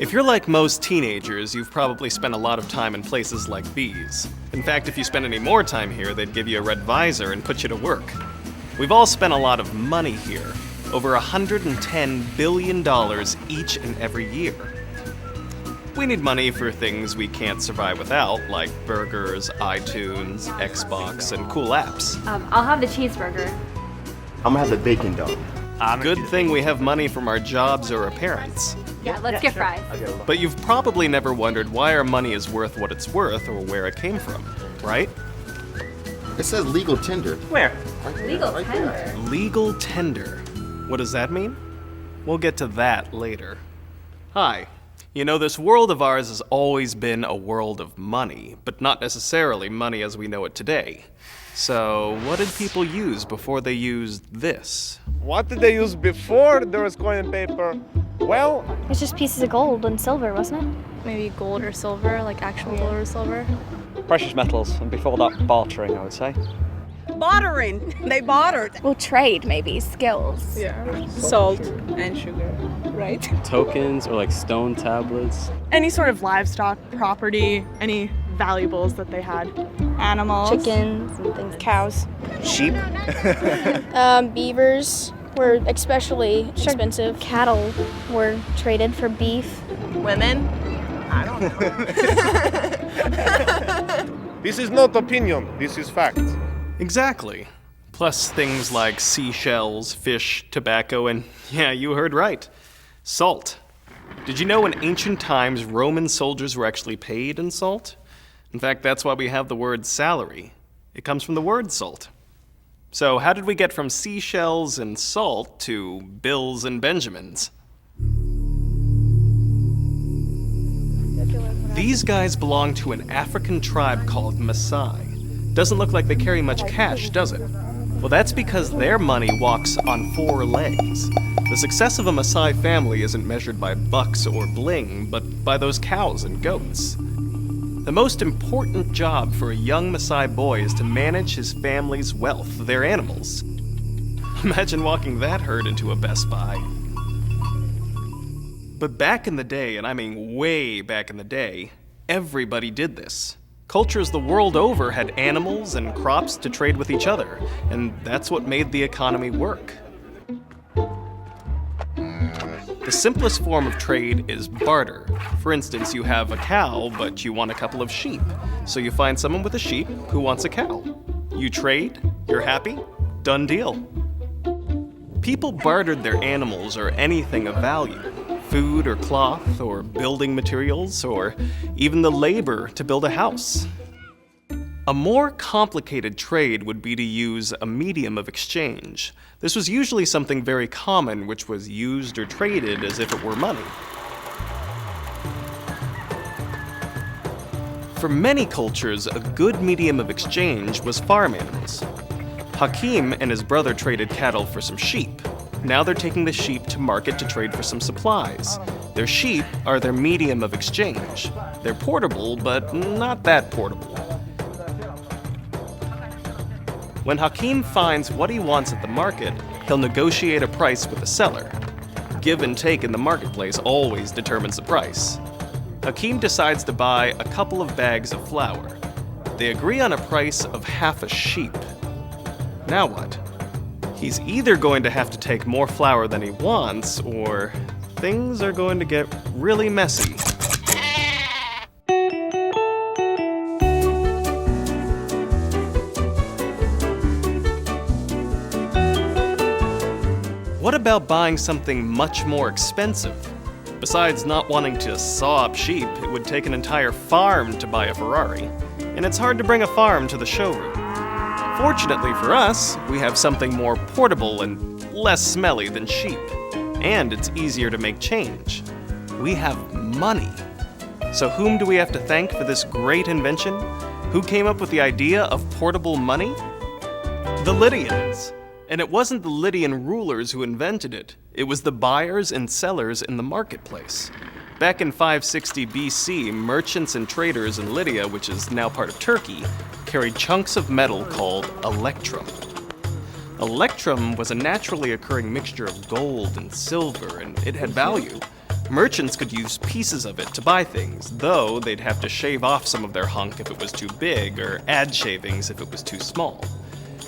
If you're like most teenagers, you've probably spent a lot of time in places like these. In fact, if you spent any more time here, they'd give you a red visor and put you to work. We've all spent a lot of money here, over $110 billion each and every year. We need money for things we can't survive without, like burgers, iTunes, Xbox, and cool apps. I'll have the cheeseburger. I'm gonna have the bacon dog. Good thing we have money from our jobs or our parents. Yeah, let's get fries. But you've probably never wondered why our money is worth what it's worth or where it came from, right? It says legal tender. Where? Legal tender. Legal tender. What does that mean? We'll get to that later. Hi. You know, this world of ours has always been a world of money, but not necessarily money as we know it today. So, what did people use before they used this? What did they use before there was coin and paper? Well, It's just pieces of gold and silver, wasn't it? Maybe gold or silver, like actual gold or silver. Precious metals, and before that, bartering, I would say. Bartering. They bartered. Well, trade maybe, skills. Yeah. Salt and sugar, right? Tokens or like stone tablets. Any sort of livestock property, any valuables that they had. Animals. Chickens and things. Cows. sheep. Beavers were especially expensive. Cattle were traded for beef. Women. I don't know. This is not opinion, this is fact. Exactly. Plus things like seashells, fish, tobacco, and yeah, you heard right, salt. Did you know in ancient times Roman soldiers were actually paid in salt? In fact, that's why we have the word salary. It comes from the word salt. So how did we get from seashells and salt to bills and Benjamins? These guys belong to an African tribe called Maasai. Doesn't look like they carry much cash, does it? Well, that's because their money walks on 4 legs. The success of a Maasai family isn't measured by bucks or bling, but by those cows and goats. The most important job for a young Maasai boy is to manage his family's wealth, their animals. Imagine walking that herd into a Best Buy. But back in the day, and I mean way back in the day, everybody did this. Cultures the world over had animals and crops to trade with each other, and that's what made the economy work. The simplest form of trade is barter. For instance, you have a cow, but you want a couple of sheep. So you find someone with a sheep who wants a cow. You trade, you're happy, done deal. People bartered their animals or anything of value. Food or cloth or building materials or even the labor to build a house. A more complicated trade would be to use a medium of exchange. This was usually something very common which was used or traded as if it were money. For many cultures, a good medium of exchange was farm animals. Hakim and his brother traded cattle for some sheep. Now they're taking the sheep to market to trade for some supplies. Their sheep are their medium of exchange. They're portable, but not that portable. When Hakim finds what he wants at the market, he'll negotiate a price with the seller. Give and take in the marketplace always determines the price. Hakim decides to buy a couple of bags of flour. They agree on a price of half a sheep. Now what? He's either going to have to take more flour than he wants, or things are going to get really messy. What about buying something much more expensive? Besides not wanting to saw up sheep, it would take an entire farm to buy a Ferrari, and it's hard to bring a farm to the showroom. Fortunately for us, we have something more portable and less smelly than sheep, and it's easier to make change. We have money. So whom do we have to thank for this great invention? Who came up with the idea of portable money? The Lydians. And it wasn't the Lydian rulers who invented it. It was the buyers and sellers in the marketplace. Back in 560 BC, merchants and traders in Lydia, which is now part of Turkey, carried chunks of metal called electrum. Electrum was a naturally occurring mixture of gold and silver, and it had value. Merchants could use pieces of it to buy things, though they'd have to shave off some of their hunk if it was too big, or add shavings if it was too small.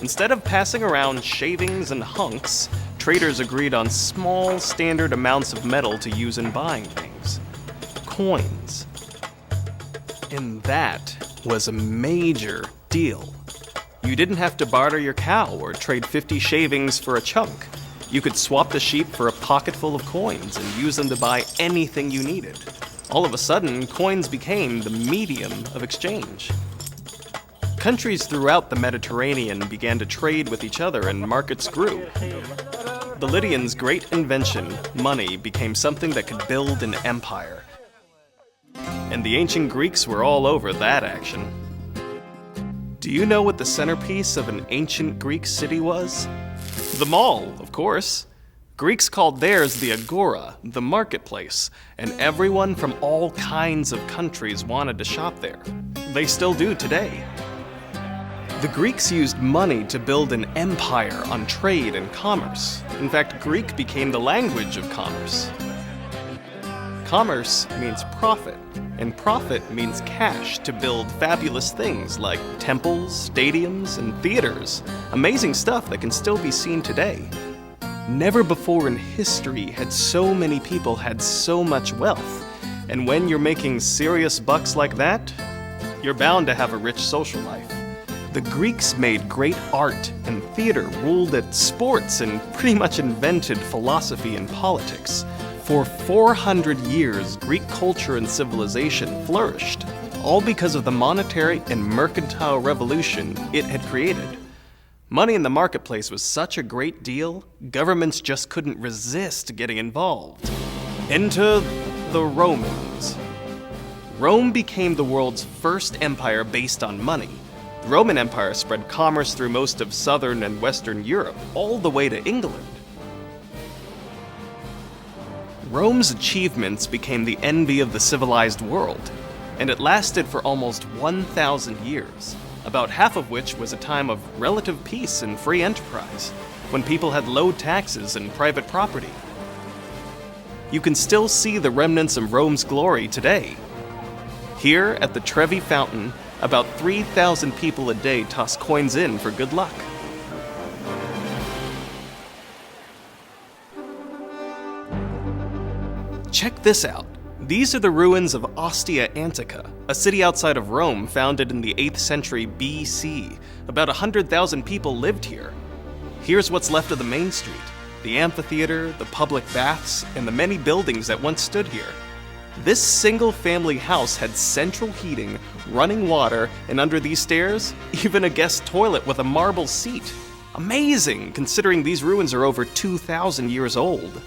Instead of passing around shavings and hunks, traders agreed on small, standard amounts of metal to use in buying things. Coins. And that was a major deal. You didn't have to barter your cow or trade 50 shavings for a chunk. You could swap the sheep for a pocket full of coins and use them to buy anything you needed. All of a sudden, coins became the medium of exchange. Countries throughout the Mediterranean began to trade with each other and markets grew. The Lydians' great invention, money, became something that could build an empire. And the ancient Greeks were all over that action. Do you know what the centerpiece of an ancient Greek city was? The mall, of course. Greeks called theirs the agora, the marketplace, and everyone from all kinds of countries wanted to shop there. They still do today. The Greeks used money to build an empire on trade and commerce. In fact, Greek became the language of commerce. Commerce means profit, and profit means cash to build fabulous things like temples, stadiums, and theaters. Amazing stuff that can still be seen today. Never before in history had so many people had so much wealth. And when you're making serious bucks like that, you're bound to have a rich social life. The Greeks made great art and theater, ruled at sports, and pretty much invented philosophy and politics. For 400 years, Greek culture and civilization flourished, all because of the monetary and mercantile revolution it had created. Money in the marketplace was such a great deal, governments just couldn't resist getting involved. Enter the Romans. Rome became the world's first empire based on money. The Roman Empire spread commerce through most of southern and western Europe, all the way to England. Rome's achievements became the envy of the civilized world, and it lasted for almost 1,000 years, about half of which was a time of relative peace and free enterprise, when people had low taxes and private property. You can still see the remnants of Rome's glory today. Here at the Trevi Fountain, about 3,000 people a day toss coins in for good luck. Check this out. These are the ruins of Ostia Antica, a city outside of Rome founded in the 8th century BC. About 100,000 people lived here. Here's what's left of the main street, the amphitheater, the public baths, and the many buildings that once stood here. This single-family house had central heating, running water, and under these stairs, even a guest toilet with a marble seat. Amazing, considering these ruins are over 2,000 years old.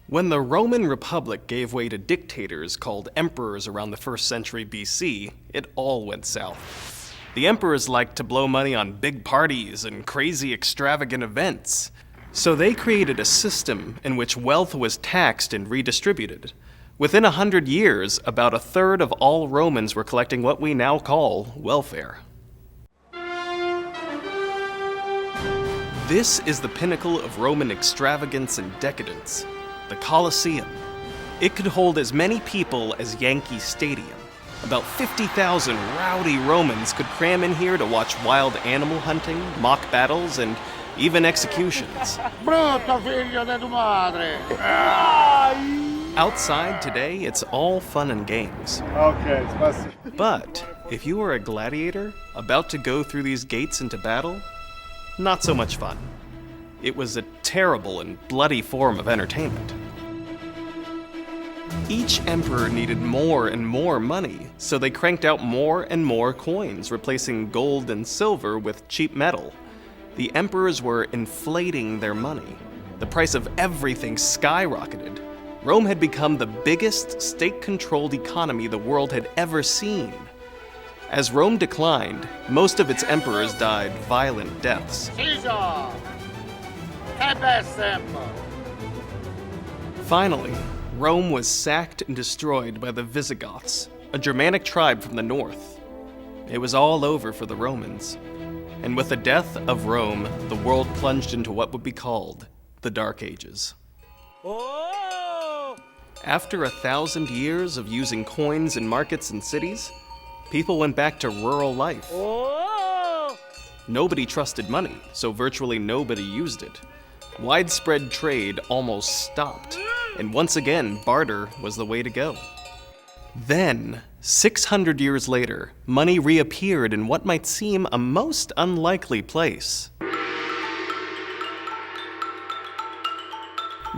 When the Roman Republic gave way to dictators called emperors around the 1st century BC, it all went south. The emperors liked to blow money on big parties and crazy extravagant events. So they created a system in which wealth was taxed and redistributed. Within 100 years, about a third of all Romans were collecting what we now call welfare. This is the pinnacle of Roman extravagance and decadence. The Colosseum. It could hold as many people as Yankee Stadium. About 50,000 rowdy Romans could cram in here to watch wild animal hunting, mock battles, and even executions. Outside today, it's all fun and games. But if you were a gladiator about to go through these gates into battle, not so much fun. It was a terrible and bloody form of entertainment. Each emperor needed more and more money, so they cranked out more and more coins, replacing gold and silver with cheap metal. The emperors were inflating their money. The price of everything skyrocketed. Rome had become the biggest state-controlled economy the world had ever seen. As Rome declined, most of its emperors died violent deaths. Finally, Rome was sacked and destroyed by the Visigoths, a Germanic tribe from the north. It was all over for the Romans. And with the death of Rome, the world plunged into what would be called the Dark Ages. Oh! After 1,000 years of using coins in markets and cities, people went back to rural life. Nobody trusted money, so virtually nobody used it. Widespread trade almost stopped, and once again, barter was the way to go. Then, 600 years later, money reappeared in what might seem a most unlikely place.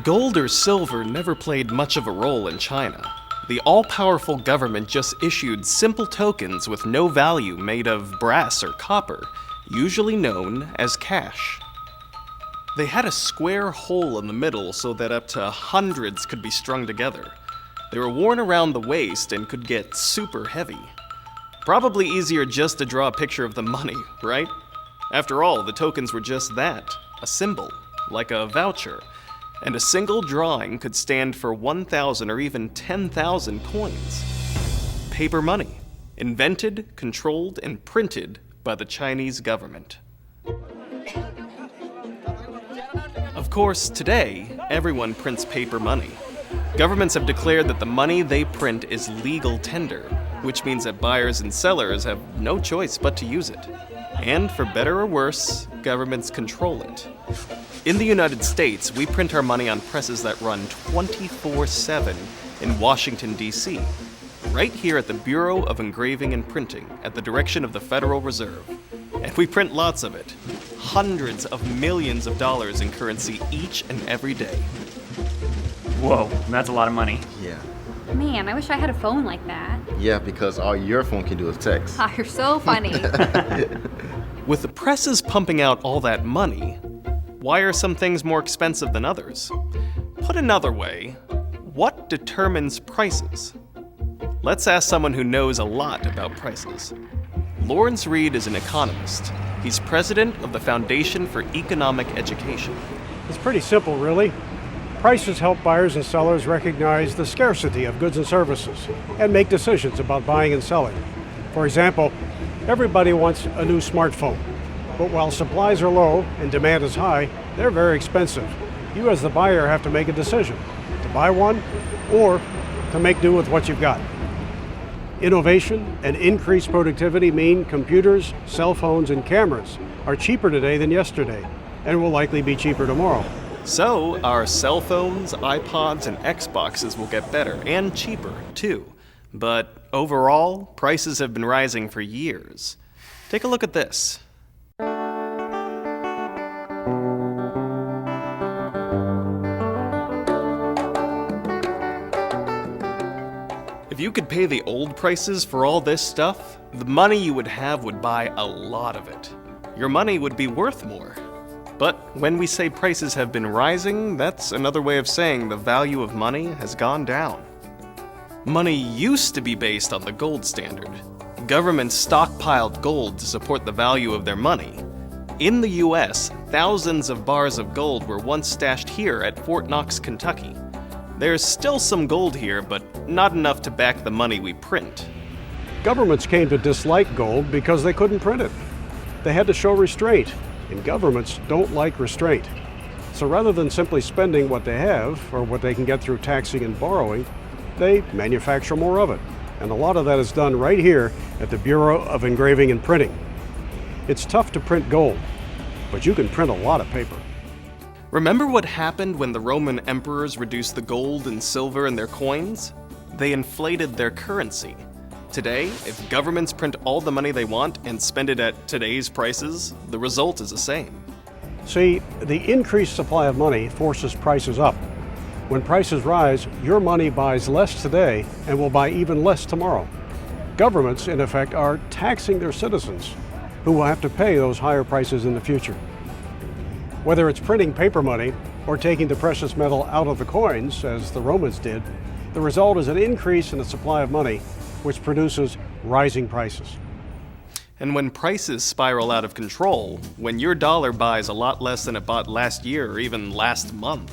Gold or silver never played much of a role in China. The all-powerful government just issued simple tokens with no value made of brass or copper, usually known as cash. They had a square hole in the middle so that up to hundreds could be strung together. They were worn around the waist and could get super heavy. Probably easier just to draw a picture of the money, right? After all, the tokens were just that, a symbol, like a voucher, and a single drawing could stand for 1,000 or even 10,000 coins. Paper money, invented, controlled, and printed by the Chinese government. Of course, today, everyone prints paper money. Governments have declared that the money they print is legal tender, which means that buyers and sellers have no choice but to use it. And for better or worse, governments control it. In the United States, we print our money on presses that run 24/7 in Washington, D.C., right here at the Bureau of Engraving and Printing, at the direction of the Federal Reserve. And we print lots of it, hundreds of millions of dollars in currency each and every day. Whoa, that's a lot of money. Yeah. Man, I wish I had a phone like that. Yeah, because all your phone can do is text. Ah, you're so funny. With the presses pumping out all that money, why are some things more expensive than others? Put another way, what determines prices? Let's ask someone who knows a lot about prices. Lawrence Reed is an economist. He's president of the Foundation for Economic Education. It's pretty simple, really. Prices help buyers and sellers recognize the scarcity of goods and services and make decisions about buying and selling. For example, everybody wants a new smartphone. But while supplies are low and demand is high, they're very expensive. You as the buyer have to make a decision to buy one or to make do with what you've got. Innovation and increased productivity mean computers, cell phones, and cameras are cheaper today than yesterday and will likely be cheaper tomorrow. So, our cell phones, iPods, and Xboxes will get better and cheaper, too. But overall, prices have been rising for years. Take a look at this. If you could pay the old prices for all this stuff, the money you would have would buy a lot of it. Your money would be worth more. But when we say prices have been rising, that's another way of saying the value of money has gone down. Money used to be based on the gold standard. Governments stockpiled gold to support the value of their money. In the US, thousands of bars of gold were once stashed here at Fort Knox, Kentucky. There's still some gold here, but not enough to back the money we print. Governments came to dislike gold because they couldn't print it. They had to show restraint, and governments don't like restraint. So rather than simply spending what they have, or what they can get through taxing and borrowing, they manufacture more of it. And a lot of that is done right here at the Bureau of Engraving and Printing. It's tough to print gold, but you can print a lot of paper. Remember what happened when the Roman emperors reduced the gold and silver in their coins? They inflated their currency. Today, if governments print all the money they want and spend it at today's prices, the result is the same. See, the increased supply of money forces prices up. When prices rise, your money buys less today and will buy even less tomorrow. Governments, in effect, are taxing their citizens, who will have to pay those higher prices in the future. Whether it's printing paper money or taking the precious metal out of the coins, as the Romans did, the result is an increase in the supply of money, which produces rising prices. And when prices spiral out of control, when your dollar buys a lot less than it bought last year or even last month,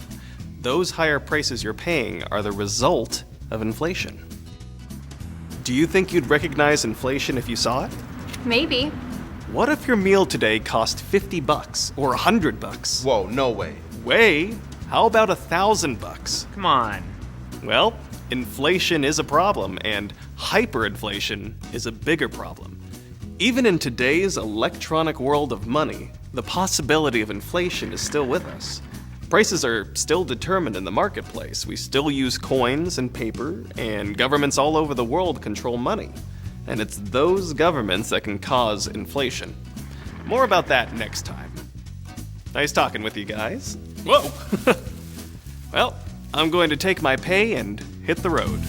those higher prices you're paying are the result of inflation. Do you think you'd recognize inflation if you saw it? Maybe. What if your meal today cost $50 or $100? Whoa, no way. Way? How about $1,000? Come on. Well, inflation is a problem, and hyperinflation is a bigger problem. Even in today's electronic world of money, the possibility of inflation is still with us. Prices are still determined in the marketplace. We still use coins and paper, and governments all over the world control money. And it's those governments that can cause inflation. More about that next time. Nice talking with you guys. Whoa! Well, I'm going to take my pay and hit the road.